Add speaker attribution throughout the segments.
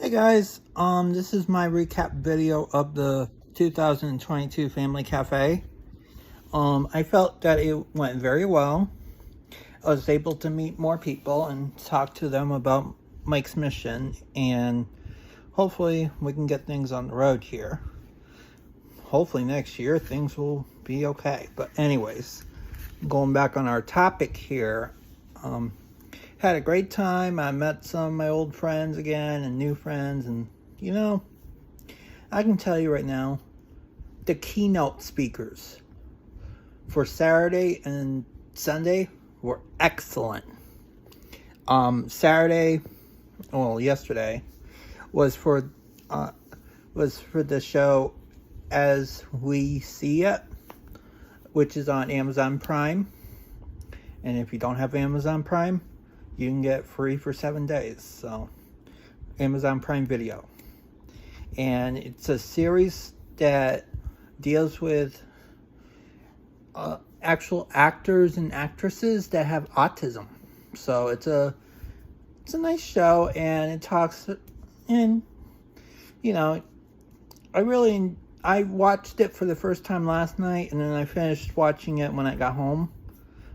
Speaker 1: Hey guys, this is my recap video of the 2022 Family Cafe. I felt that it went very well. I was able to meet more people and talk to them about Mike's mission, and hopefully we can get things on the road here. Hopefully next year things will be okay. But anyways, going back on our topic here, had a great time. I met some of my old friends again and new friends, and I can tell you right now, the keynote speakers for Saturday and Sunday were excellent. Yesterday was for the show As We See It, which is on Amazon Prime. And if you don't have Amazon Prime, you can get free for 7 days. So, Amazon Prime Video. And it's a series that deals with actual actors and actresses that have autism. So it's a nice show, and it talks, and I watched it for the first time last night, and then I finished watching it when I got home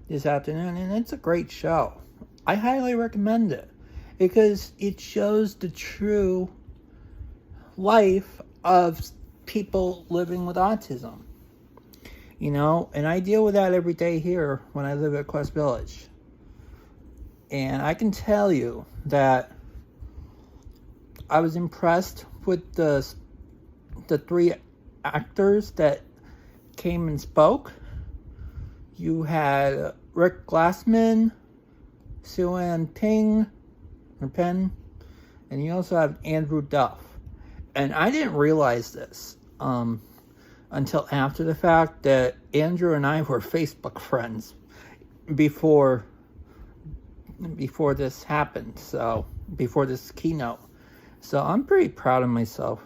Speaker 1: this afternoon, and it's a great show. I highly recommend it because it shows the true life of people living with autism. And I deal with that every day here when I live at Quest Village. And I can tell you that I was impressed with the three actors that came and spoke. You had Rick Glassman, Sue-Ann Penn, and you also have Andrew Duff. And I didn't realize this until after the fact that Andrew and I were Facebook friends before this happened. So before this keynote, so I'm pretty proud of myself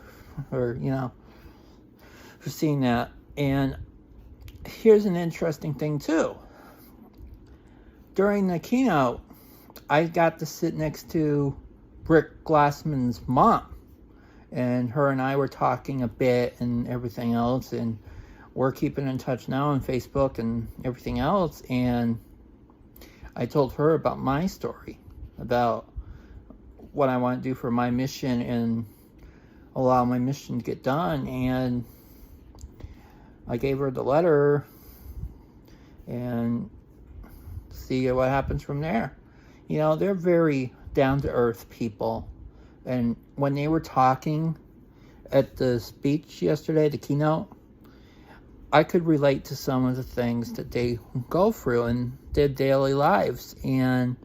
Speaker 1: for seeing that. And here's an interesting thing too. During the keynote, I got to sit next to Rick Glassman's mom, and her and I were talking a bit and everything else, and we're keeping in touch now on Facebook and everything else. And I told her about my story, about what I want to do for my mission and allow my mission to get done. And I gave her the letter and see what happens from there. They're very down-to-earth people. And when they were talking at the speech yesterday, the keynote, I could relate to some of the things that they go through in their daily lives and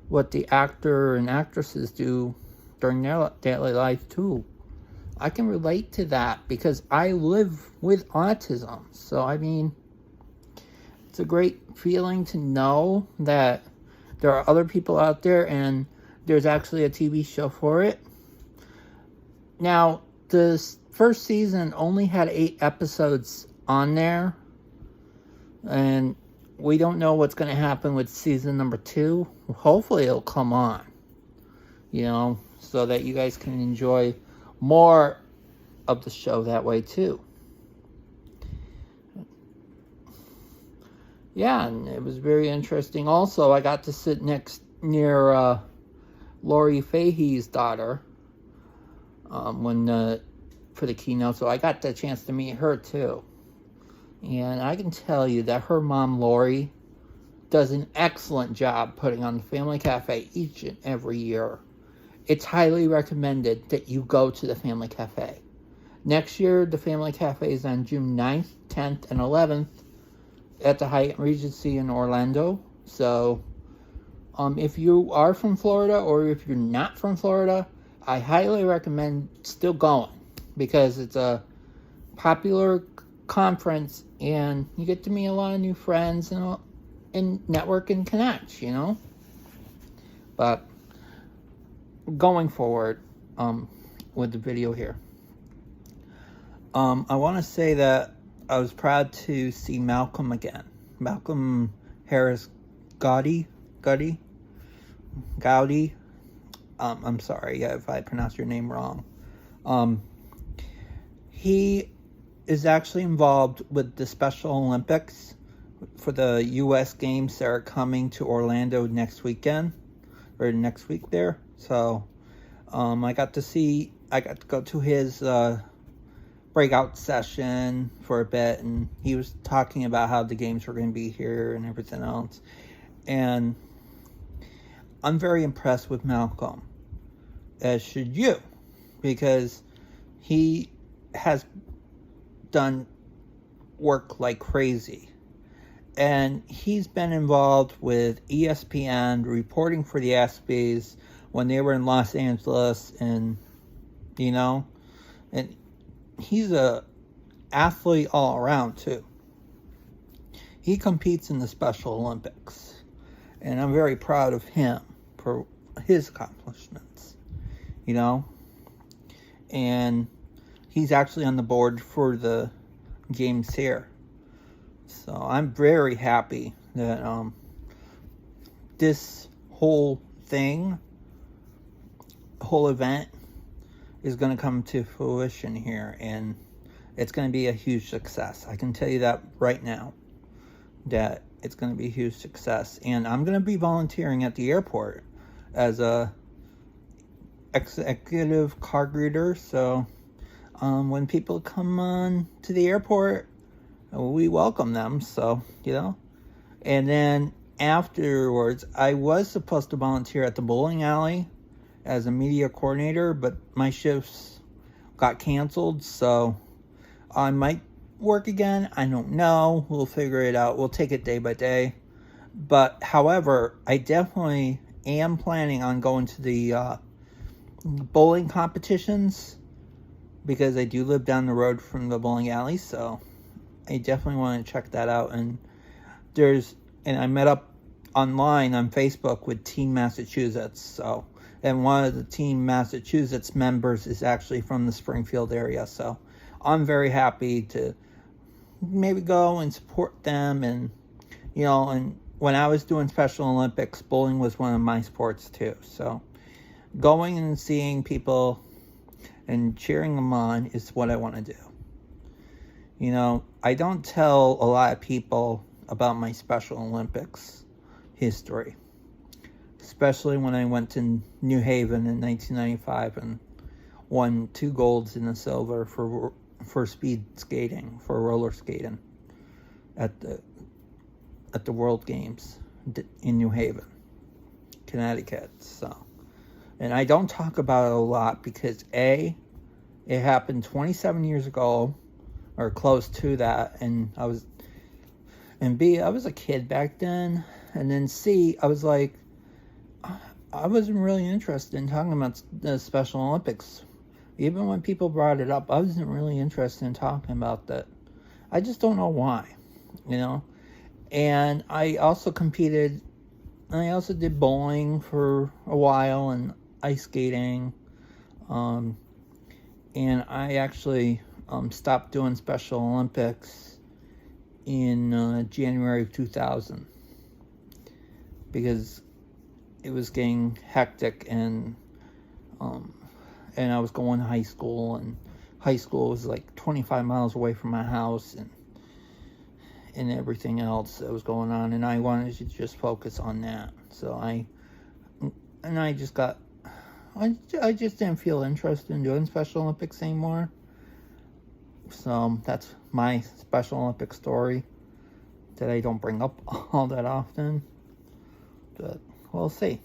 Speaker 1: what the actor and actresses do during their daily life too. I can relate to that because I live with autism. So, it's a great feeling to know that there are other people out there, and there's actually a TV show for it. Now, the first season only had 8 episodes on there, and we don't know what's going to happen with season number 2. Hopefully it'll come on, so that you guys can enjoy more of the show that way too. Yeah, and it was very interesting. Also, I got to sit near Lori Fahey's daughter for the keynote, so I got the chance to meet her too. And I can tell you that her mom, Lori, does an excellent job putting on the Family Cafe each and every year. It's highly recommended that you go to the Family Cafe. Next year, the Family Cafe is on June 9th, 10th, and 11th at the Hyatt Regency in Orlando. So, if you are from Florida or if you're not from Florida, I highly recommend still going because it's a popular conference and you get to meet a lot of new friends and network and connect, But going forward with the video here, I want to say that I was proud to see Malcolm again. Malcolm Harris Gowdy. I'm sorry if I pronounced your name wrong. He is actually involved with the Special Olympics for the U.S. Games that are coming to Orlando next weekend, or next week there. So I got to go to his breakout session for a bit, and he was talking about how the games were going to be here and everything else. And I'm very impressed with Malcolm, as should you, because he has done work like crazy. And he's been involved with ESPN, reporting for the ESPYs when they were in Los Angeles, and and he's a athlete all around too. He competes in the Special Olympics, and I'm very proud of him for his accomplishments, and he's actually on the board for the games here. So I'm very happy that this whole event is going to come to fruition here, and it's going to be a huge success. I can tell you that right now, that it's going to be a huge success. And I'm going to be volunteering at the airport as a executive card reader. So when people come on to the airport, we welcome them. So, and then afterwards, I was supposed to volunteer at the bowling alley as a media coordinator, but my shifts got canceled, so I might work again. I don't know. We'll figure it out. We'll take it day by day. But however, I definitely am planning on going to the bowling competitions, because I do live down the road from the bowling alley, so I definitely want to check that out. And I met up online on Facebook with Team Massachusetts, and one of the Team Massachusetts members is actually from the Springfield area, so I'm very happy to maybe go and support them. And and when I was doing Special Olympics, bowling was one of my sports too, so going and seeing people and cheering them on is what I want to do. I don't tell a lot of people about my Special Olympics history, especially when I went to New Haven in 1995 and won 2 golds and a silver for speed skating, for roller skating at the World Games in New Haven, Connecticut. So, and I don't talk about it a lot because A, it happened 27 years ago, or close to that, and B, I was a kid back then, and then C, I was like, I wasn't really interested in talking about the Special Olympics. Even when people brought it up, I wasn't really interested in talking about that. I just don't know why, And I also did bowling for a while and ice skating. And I actually stopped doing Special Olympics in January of 2000, because it was getting hectic, and I was going to high school, and high school was like 25 miles away from my house, and everything else that was going on, and I wanted to just focus on that. So I just didn't feel interested in doing Special Olympics anymore. So that's my Special Olympics story that I don't bring up all that often, but we'll see.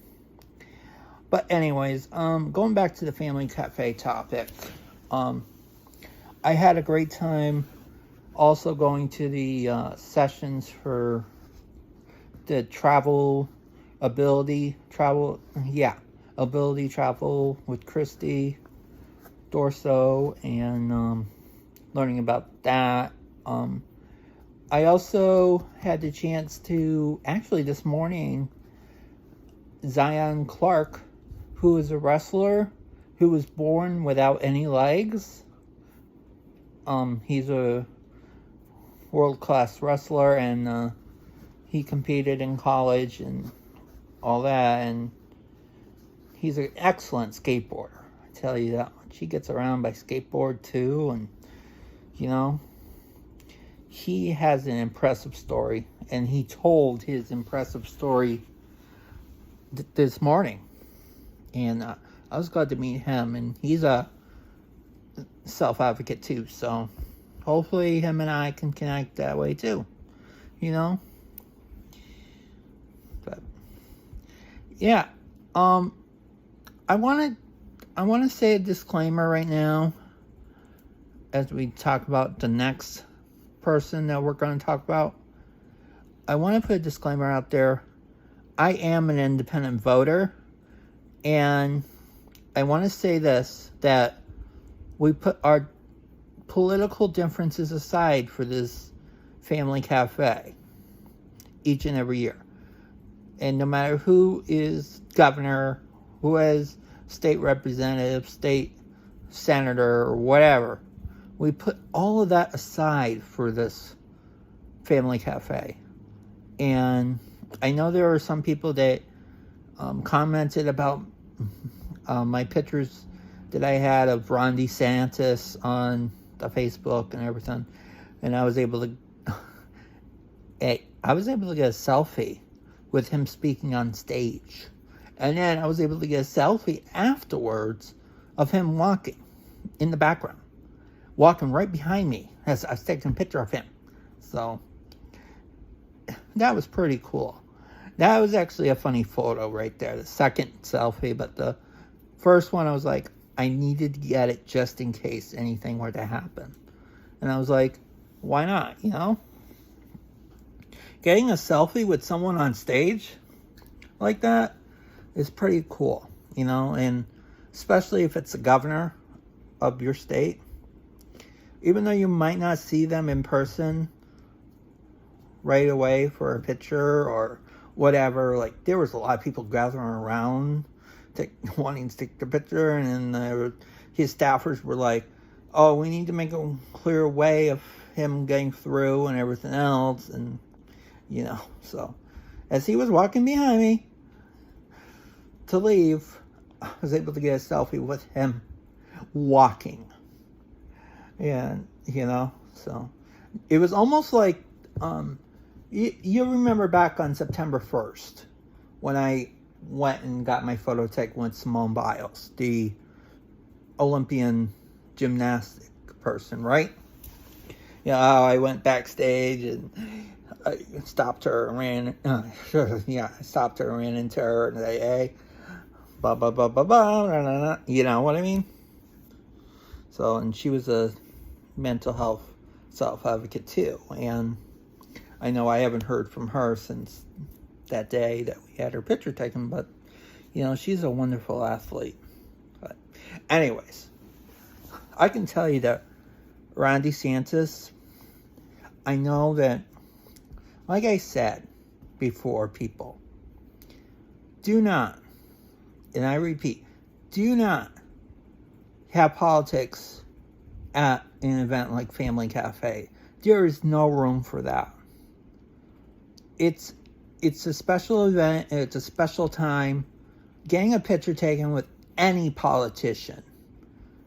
Speaker 1: But anyways, going back to the family cafe topic, I had a great time also going to the sessions for the ability travel with Christy Dorso, and learning about that. I also had the chance to, actually this morning, Zion Clark, who is a wrestler who was born without any legs. He's a world-class wrestler, and he competed in college and all that, and he's an excellent skateboarder. I tell you that much. He gets around by skateboard too, and you know, he has an impressive story, and he told his impressive story this morning, and I was glad to meet him, and he's a self-advocate too, so hopefully him and I can connect that way too, you know. But yeah, I want to say a disclaimer right now as we talk about the next person that we're going to talk about. I want to put a disclaimer out there. I am an independent voter, and I want to say this, that we put our political differences aside for this family cafe each and every year. And no matter who is governor, who is state representative, state senator, or whatever, we put all of that aside for this family cafe. And I know there are some people that commented about my pictures that I had of Ron DeSantis on the Facebook and everything, and I was able to get a selfie with him speaking on stage, and then I was able to get a selfie afterwards of him walking in the background, walking right behind me as I was taking a picture of him. So that was pretty cool. That was actually a funny photo right there, the second selfie, but the first one I was like, I needed to get it just in case anything were to happen. And I was like, why not, you know? Getting a selfie with someone on stage like that is pretty cool, you know? And especially if it's the governor of your state. Even though you might not see them in person right away for a picture or whatever, like there was a lot of people gathering around wanting to take the picture, and then his staffers were like, oh, we need to make a clear way of him getting through and everything else, and you know, so as he was walking behind me to leave, I was able to get a selfie with him walking, and you know, so it was almost like you remember back on September 1st when I went and got my photo taken with Simone Biles, the Olympian gymnastic person, right? Yeah, I went backstage and I stopped her and ran. I stopped her and ran into her and said, "Hey, blah blah blah blah blah," blah, blah, blah. You know what I mean? So, and she was a mental health self-advocate too, and I know I haven't heard from her since that day that we had her picture taken, but you know, she's a wonderful athlete. But anyways, I can tell you that Ron DeSantis, I know that, like I said before, people, do not, and I repeat, do not have politics at an event like Family Cafe. There is no room for that. It's a special event, it's a special time. Getting a picture taken with any politician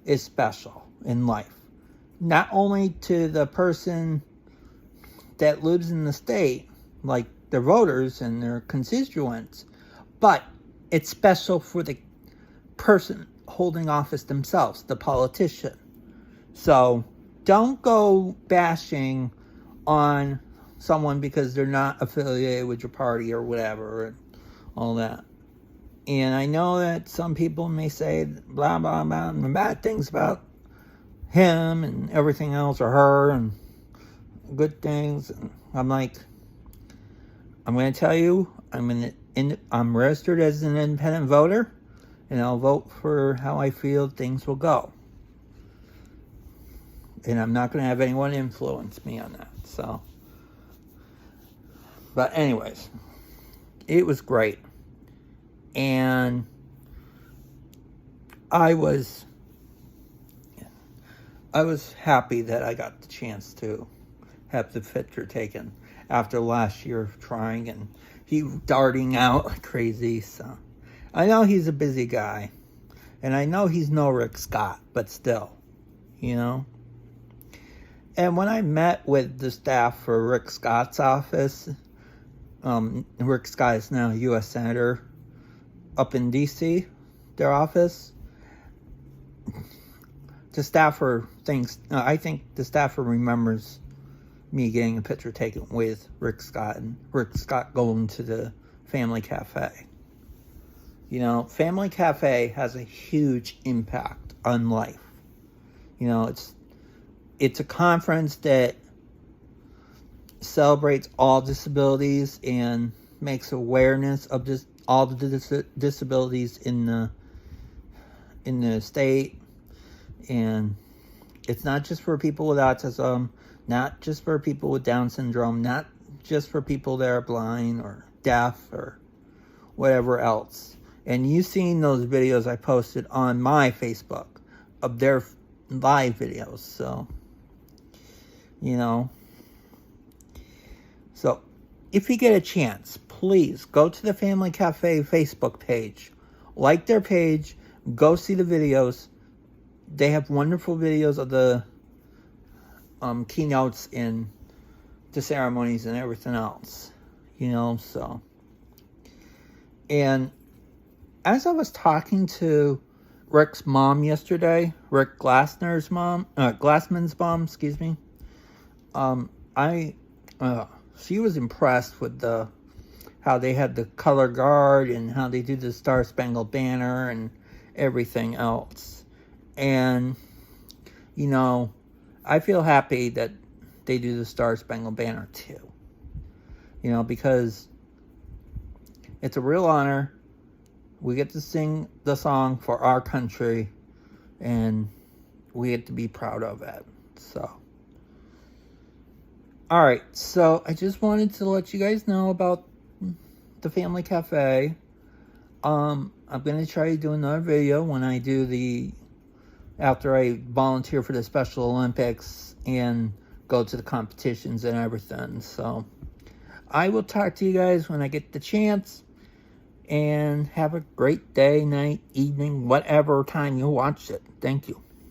Speaker 1: is special in life. Not only to the person that lives in the state, like their voters and their constituents, but it's special for the person holding office themselves, the politician. So don't go bashing on someone because they're not affiliated with your party or whatever and all that. And I know that some people may say blah blah blah and bad things about him and everything else, or her, and good things, and I'm like, I'm going to tell you, I'm registered as an independent voter, and I'll vote for how I feel things will go. And I'm not going to have anyone influence me on that. So, but anyways, it was great. And I was happy that I got the chance to have the picture taken after last year of trying and he darting out like crazy. So I know he's a busy guy. And I know he's no Rick Scott, but still, you know. And when I met with the staff for Rick Scott's office, Rick Scott is now a U.S. Senator up in D.C., their office. The staffer thinks, I think the staffer remembers me getting a picture taken with Rick Scott and Rick Scott going to the Family Cafe. You know, Family Cafe has a huge impact on life. You know, it's a conference that celebrates all disabilities and makes awareness of all the disabilities in the state. And it's not just for people with autism, not just for people with Down syndrome, not just for people that are blind or deaf or whatever else. And you've seen those videos I posted on my Facebook of their live videos. So, you know. So, if you get a chance, please go to the Family Cafe Facebook page. Like their page. Go see the videos. They have wonderful videos of the keynotes and the ceremonies and everything else. You know, so. And as I was talking to Rick's mom yesterday, Rick Glassman's mom, excuse me. She was impressed with how they had the color guard and how they do the Star Spangled Banner and everything else. And, you know, I feel happy that they do the Star Spangled Banner too. You know, because it's a real honor. We get to sing the song for our country, and we get to be proud of it. So, alright, so I just wanted to let you guys know about the Family Cafe. I'm going to try to do another video when I do after I volunteer for the Special Olympics and go to the competitions and everything. So, I will talk to you guys when I get the chance. And have a great day, night, evening, whatever time you watch it. Thank you.